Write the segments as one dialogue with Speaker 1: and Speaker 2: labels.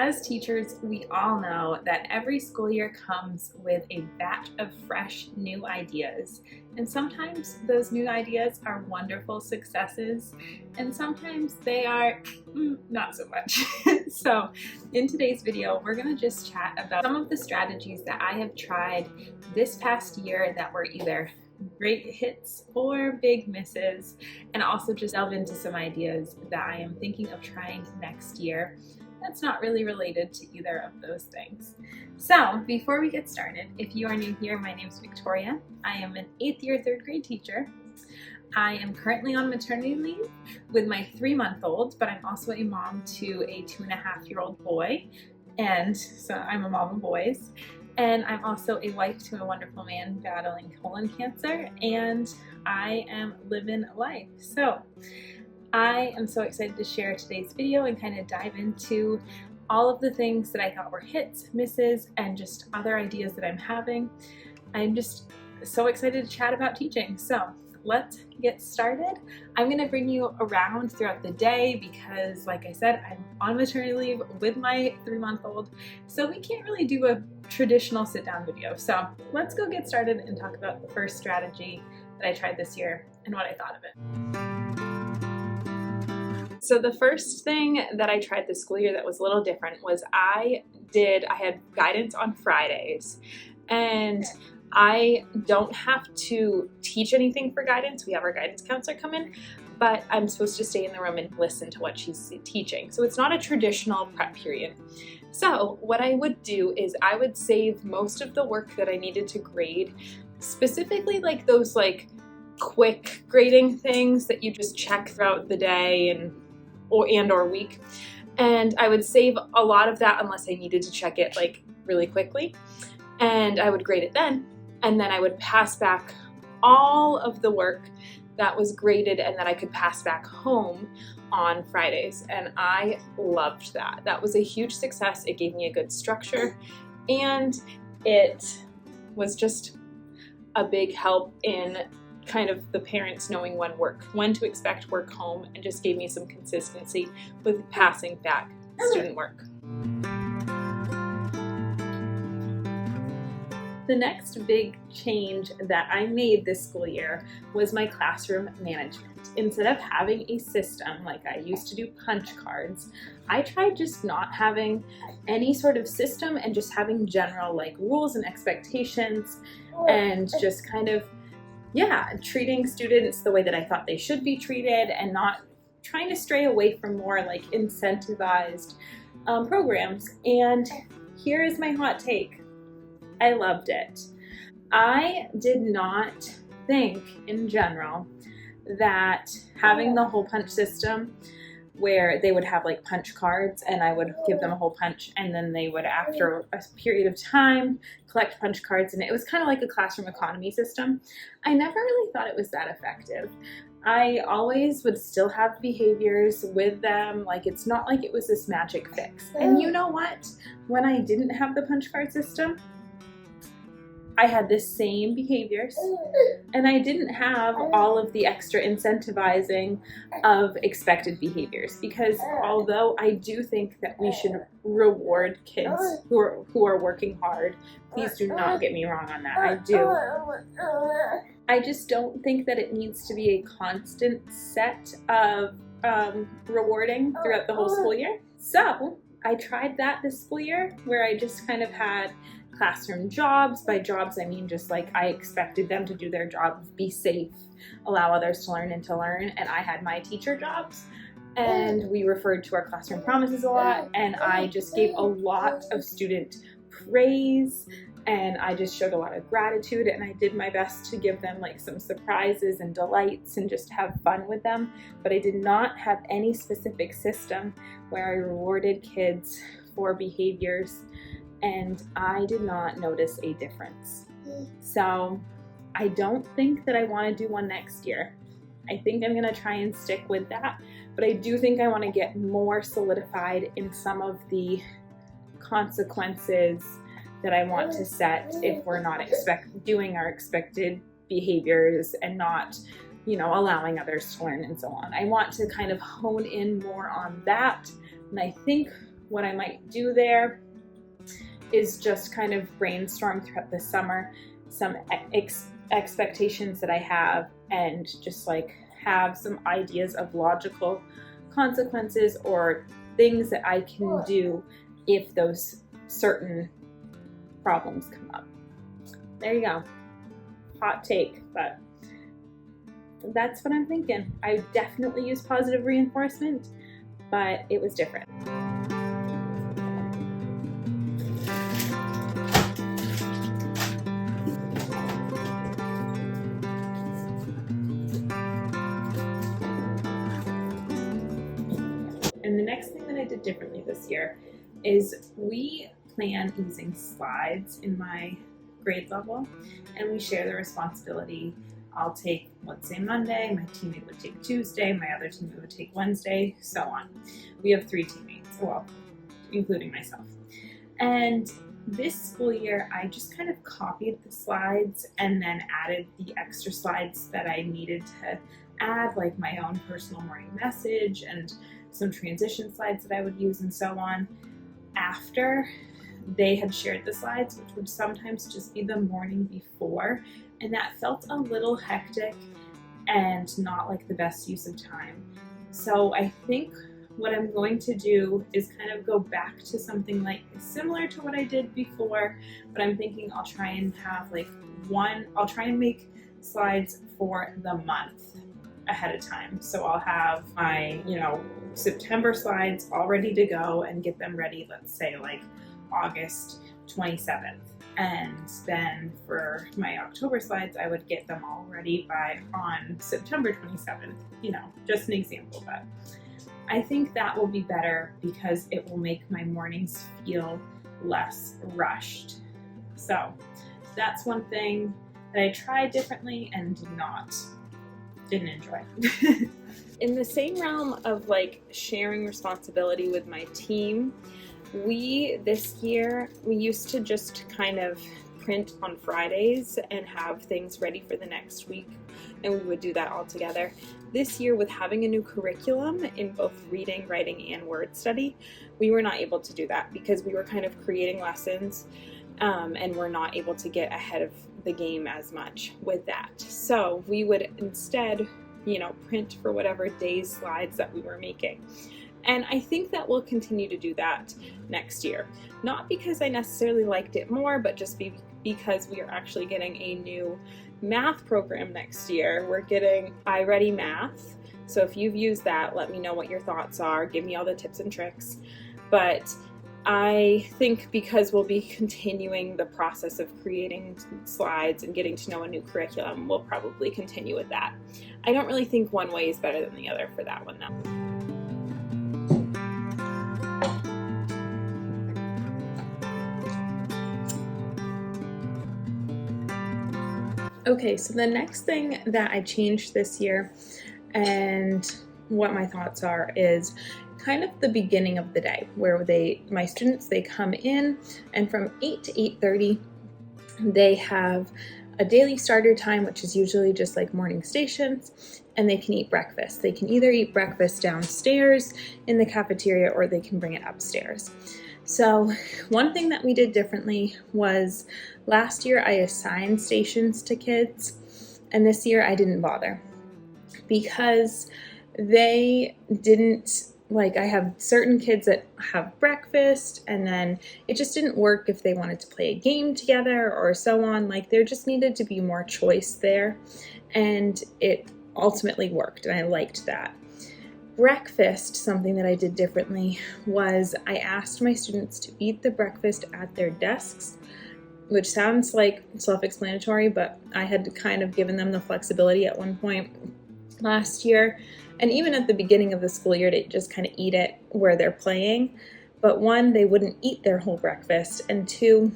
Speaker 1: As teachers, we all know that every school year comes with a batch of fresh new ideas. And sometimes those new ideas are wonderful successes, and sometimes they are not so much. So in today's video, we're going to just chat about some of the strategies that I have tried this past year that were either great hits or big misses, and also just delve into some ideas that I am thinking of trying next year that's not really related to either of those things. So before we get started, if you are new here, my name is Victoria. I am an 8th year 3rd grade teacher. I am currently on maternity leave with my 3-month-old, but I'm also a mom to a 2.5-year-old boy, and so I'm a mom of boys. And I'm also a wife to a wonderful man battling colon cancer, and I am living life. So I am so excited to share today's video and kind of dive into all of the things that I thought were hits, misses, and just other ideas that I'm having. I'm just so excited to chat about teaching. So let's get started. I'm going to bring you around throughout the day because, like I said, I'm on maternity leave with my 3-month-old, so we can't really do a traditional sit-down video. So let's go get started and talk about the first strategy that I tried this year and what I thought of it. So the first thing that I tried this school year that was a little different was I had guidance on Fridays, and I don't have to teach anything for guidance. We have our guidance counselor come in, but I'm supposed to stay in the room and listen to what she's teaching. So it's not a traditional prep period. So what I would do is I would save most of the work that I needed to grade, specifically like those quick grading things that you just check throughout the day or week. And I would save a lot of that unless I needed to check it really quickly. And I would grade it then. And then I would pass back all of the work that was graded and that I could pass back home on Fridays. And I loved that. That was a huge success. It gave me a good structure, and it was just a big help in kind of the parents knowing when to expect work home, and just gave me some consistency with passing back student work. The next big change that I made this school year was my classroom management. Instead of having a system like I used to do punch cards, I tried just not having any sort of system and just having general rules and expectations, and just kind of treating students the way that I thought they should be treated, and not trying to stray away from more incentivized programs. And here is my hot take. I loved it. I did not think in general that having the hole punch system where they would have punch cards and I would give them a hole punch, and then they would, after a period of time, collect punch cards, and it was kind of like a classroom economy system. I never really thought it was that effective. I always would still have behaviors with them. It's not like it was this magic fix. And you know what? When I didn't have the punch card system, I had the same behaviors, and I didn't have all of the extra incentivizing of expected behaviors, because although I do think that we should reward kids who are working hard, please do not get me wrong on that, I do. I just don't think that it needs to be a constant set of rewarding throughout the whole school year. So I tried that this school year, where I just kind of had classroom jobs. By jobs, I mean just I expected them to do their job, be safe, allow others to learn and to learn, and I had my teacher jobs, and we referred to our classroom promises a lot, and I just gave a lot of student praise, and I just showed a lot of gratitude, and I did my best to give them some surprises and delights and just have fun with them. But I did not have any specific system where I rewarded kids for behaviors, and I did not notice a difference. So I don't think that I want to do one next year. I think I'm going to try and stick with that, but I do think I want to get more solidified in some of the consequences that I want to set if we're not doing our expected behaviors and not, allowing others to learn and so on. I want to kind of hone in more on that, and I think what I might do there is just kind of brainstorm throughout the summer some expectations that I have, and just like have some ideas of logical consequences or things that I can do if those certain problems come up. There you go. Hot take, but that's what I'm thinking. I definitely use positive reinforcement, but it was different. And the next thing that I did differently this year is we plan using slides in my grade level, and we share the responsibility. I'll take, let's say, Monday, my teammate would take Tuesday, my other teammate would take Wednesday, so on. We have 3 teammates, well, including myself. And this school year, I just kind of copied the slides and then added the extra slides that I needed to add, like my own personal morning message and some transition slides that I would use and so on, after they had shared the slides, which would sometimes just be the morning before, and that felt a little hectic and not like the best use of time. So I think what I'm going to do is kind of go back to something like similar to what I did before, but I'm thinking I'll try and have like I'll try and make slides for the month ahead of time. So I'll have my, September slides all ready to go and get them ready, let's say like August 27th. And then for my October slides, I would get them all ready on September 27th, just an example. But I think that will be better because it will make my mornings feel less rushed. So that's one thing that I tried differently and didn't enjoy. In the same realm of like sharing responsibility with my team, this year we used to just kind of print on Fridays and have things ready for the next week, and we would do that all together. This year, with having a new curriculum in both reading, writing, and word study, we were not able to do that because we were kind of creating lessons, and we're not able to get ahead of the game as much with that. So we would instead, print for whatever day's slides that we were making. And I think that we'll continue to do that next year. Not because I necessarily liked it more, but just because we are actually getting a new math program next year. We're getting iReady Math. So if you've used that, let me know what your thoughts are. Give me all the tips and tricks. But I think because we'll be continuing the process of creating slides and getting to know a new curriculum, we'll probably continue with that. I don't really think one way is better than the other for that one though. Okay, so the next thing that I changed this year and what my thoughts are is kind of the beginning of the day where my students come in, and from 8 to 8:30 they have a daily starter time, which is usually just like morning stations, and they can eat breakfast. They can either eat breakfast downstairs in the cafeteria or they can bring it upstairs. So one thing that we did differently was last year I assigned stations to kids, and this year I didn't bother because they didn't, I have certain kids that have breakfast, and then it just didn't work if they wanted to play a game together or so on. There just needed to be more choice there, and it ultimately worked, and I liked that. Breakfast, something that I did differently, was I asked my students to eat the breakfast at their desks, which sounds like self-explanatory, but I had kind of given them the flexibility at one point last year, and even at the beginning of the school year, to just kind of eat it where they're playing. But one, they wouldn't eat their whole breakfast, and two,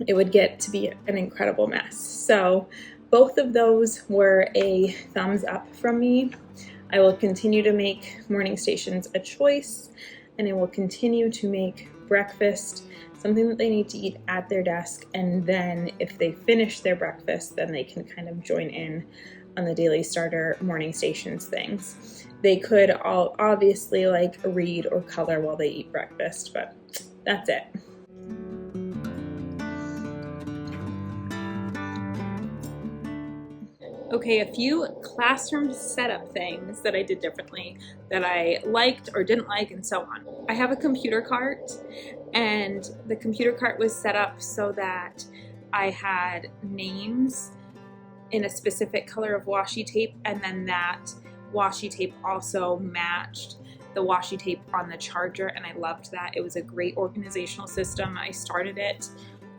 Speaker 1: it would get to be an incredible mess. So both of those were a thumbs up from me. I will continue to make morning stations a choice, and I will continue to make breakfast something that they need to eat at their desk, and then if they finish their breakfast, then they can kind of join in on the daily starter morning stations things. They could all obviously like read or color while they eat breakfast, but that's it. Okay, a few classroom setup things that I did differently that I liked or didn't like, and so on. I have a computer cart, and the computer cart was set up so that I had names in a specific color of washi tape, and then that washi tape also matched the washi tape on the charger, and I loved that. It was a great organizational system. I started it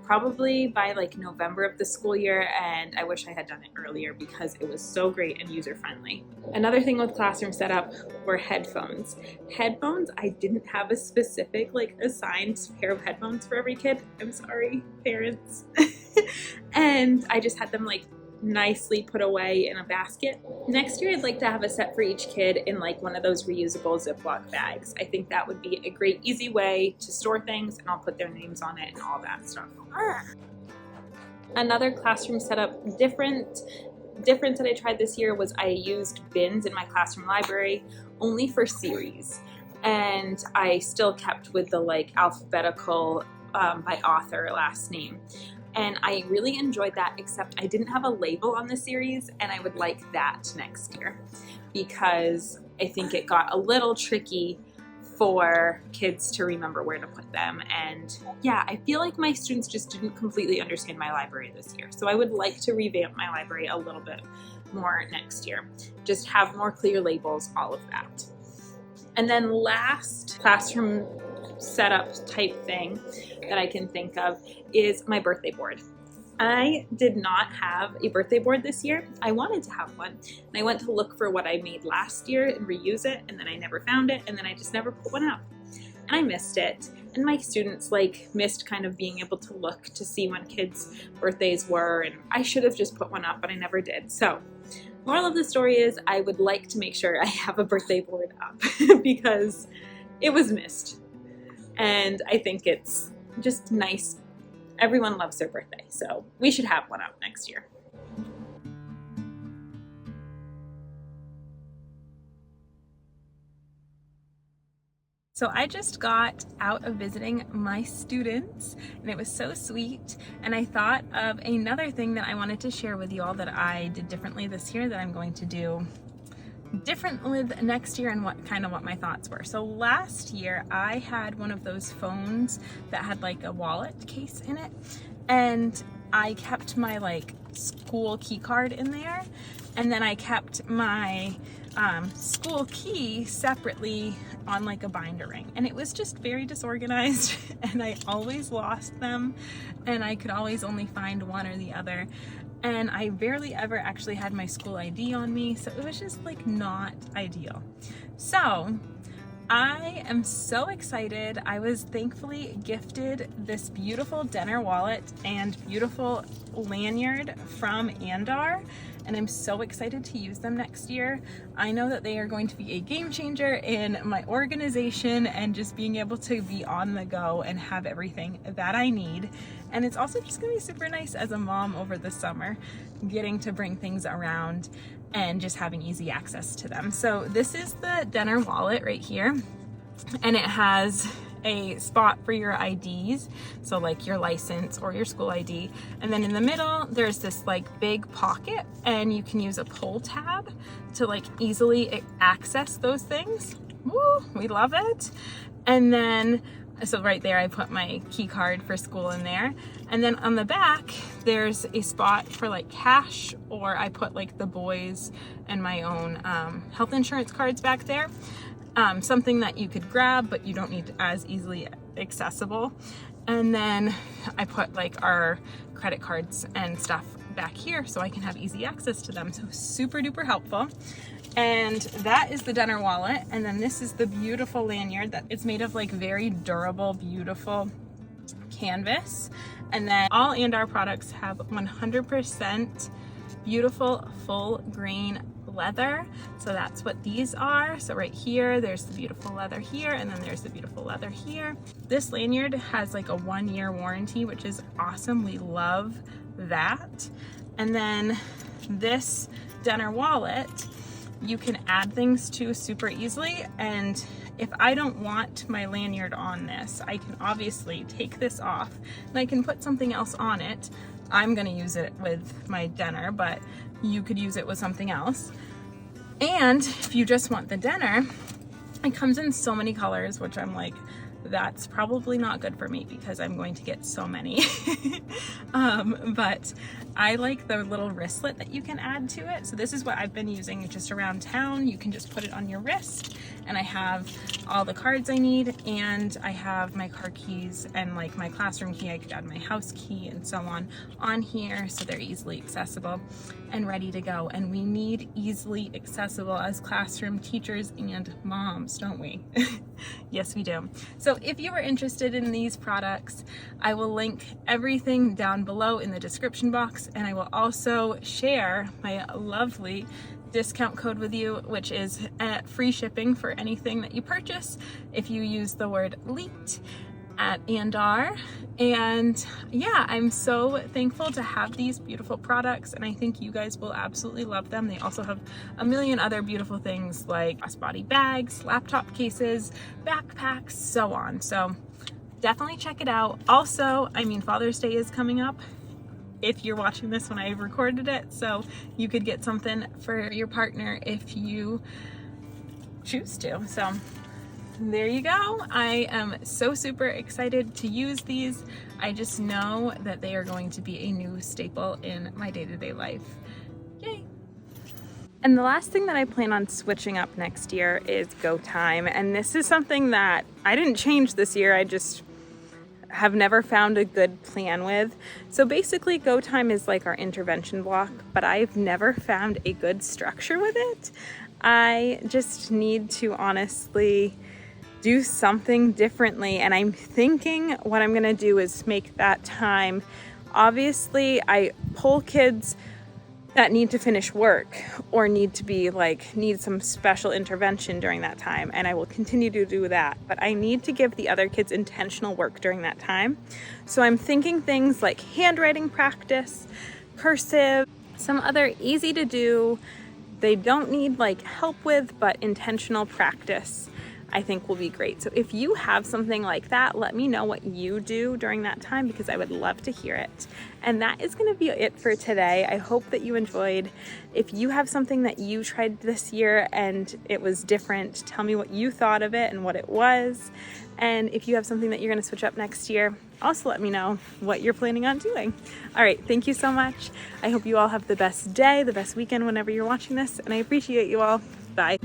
Speaker 1: probably by like November of the school year, and I wish I had done it earlier because it was so great and user-friendly. Another thing with classroom setup were headphones. Headphones, I didn't have a specific like assigned pair of headphones for every kid. I'm sorry, parents. And I just had them like nicely put away in a basket. Next year I'd like to have a set for each kid in like one of those reusable Ziploc bags. I think that would be a great easy way to store things, and I'll put their names on it and all that stuff. Another classroom setup difference that I tried this year was I used bins in my classroom library only for series, and I still kept with the like alphabetical by author last name. And I really enjoyed that, except I didn't have a label on the series, and I would like that next year because I think it got a little tricky for kids to remember where to put them. And yeah, I feel like my students just didn't completely understand my library this year. So I would like to revamp my library a little bit more next year. Just have more clear labels, all of that. And then last classroom setup type thing that I can think of is my birthday board. I did not have a birthday board this year. I wanted to have one, and I went to look for what I made last year and reuse it, and then I never found it, and then I just never put one up. And I missed it, and my students like missed kind of being able to look to see when kids' birthdays were, and I should have just put one up, but I never did. So moral of the story is I would like to make sure I have a birthday board up because it was missed. And I think it's just nice. Everyone loves their birthday, so we should have one up next year. So I just got out of visiting my students, and it was so sweet, and I thought of another thing that I wanted to share with you all that I did differently this year that I'm going to do different with next year, and what my thoughts were. So last year I had one of those phones that had like a wallet case in it, and I kept my like school key card in there, and then I kept my school key separately on like a binder ring, and it was just very disorganized and I always lost them, and I could always only find one or the other. And I barely ever actually had my school ID on me, so it was just like not ideal. So I am so excited. I was thankfully gifted this beautiful Denner wallet and beautiful lanyard from Andar, and I'm so excited to use them next year. I know that they are going to be a game changer in my organization and just being able to be on the go and have everything that I need. And it's also just gonna be super nice as a mom over the summer, getting to bring things around and just having easy access to them. So this is the Denner wallet right here, and it has a spot for your IDs, so like your license or your school ID, and then in the middle there's this like big pocket, and you can use a pull tab to like easily access those things. Woo, we love it. And then so right there I put my key card for school in there, and then on the back there's a spot for like cash, or I put like the boys and my own health insurance cards back there. Something that you could grab but you don't need as easily accessible. And then I put like our credit cards and stuff back here so I can have easy access to them. So super duper helpful. And that is the Denner wallet. And then this is the beautiful lanyard that it's made of like very durable, beautiful canvas. And then all Andar products have 100% beautiful full grain leather. So that's what these are. So right here, there's the beautiful leather here, and then there's the beautiful leather here. This lanyard has like a 1-year warranty, which is awesome. We love that. And then this Denner wallet you can add things to super easily. And if I don't want my lanyard on this, I can obviously take this off and I can put something else on it. I'm gonna use it with my dinner, but you could use it with something else. And if you just want the dinner, it comes in so many colors, which I'm like, that's probably not good for me because I'm going to get so many. But I like the little wristlet that you can add to it. So this is what I've been using just around town. You can just put it on your wrist, and I have all the cards I need, and I have my car keys and like my classroom key. I could add my house key and so on here, so they're easily accessible and ready to go. And we need easily accessible as classroom teachers and moms, don't we? Yes, we do. So if you are interested in these products, I will link everything down below in the description box, and I will also share my lovely discount code with you, which is free shipping for anything that you purchase if you use the word LEAT at Andar. And yeah, I'm so thankful to have these beautiful products, and I think you guys will absolutely love them. They also have a million other beautiful things like crossbody bags, laptop cases, backpacks, so on. So definitely check it out. Also, I mean, Father's Day is coming up if you're watching this when I recorded it, so you could get something for your partner if you choose to. So there you go. I am so super excited to use these. I just know that they are going to be a new staple in my day-to-day life. Yay. And the last thing that I plan on switching up next year is go time. And this is something that I didn't change this year. I just have never found a good plan with. So basically go time is like our intervention block, but I've never found a good structure with it. I just need to honestly do something differently, and I'm thinking what I'm gonna do is make that time. Obviously, I pull kids that need to finish work or need some special intervention during that time, and I will continue to do that, but I need to give the other kids intentional work during that time. So I'm thinking things like handwriting practice, cursive, some other easy to do, they don't need like help with, but intentional practice I think will be great. So if you have something like that, let me know what you do during that time because I would love to hear it. And that is going to be it for today. I hope that you enjoyed. If you have something that you tried this year and it was different, tell me what you thought of it and what it was. And if you have something that you're going to switch up next year, also let me know what you're planning on doing. All right, thank you so much. I hope you all have the best day, the best weekend whenever you're watching this, and I appreciate you all. Bye.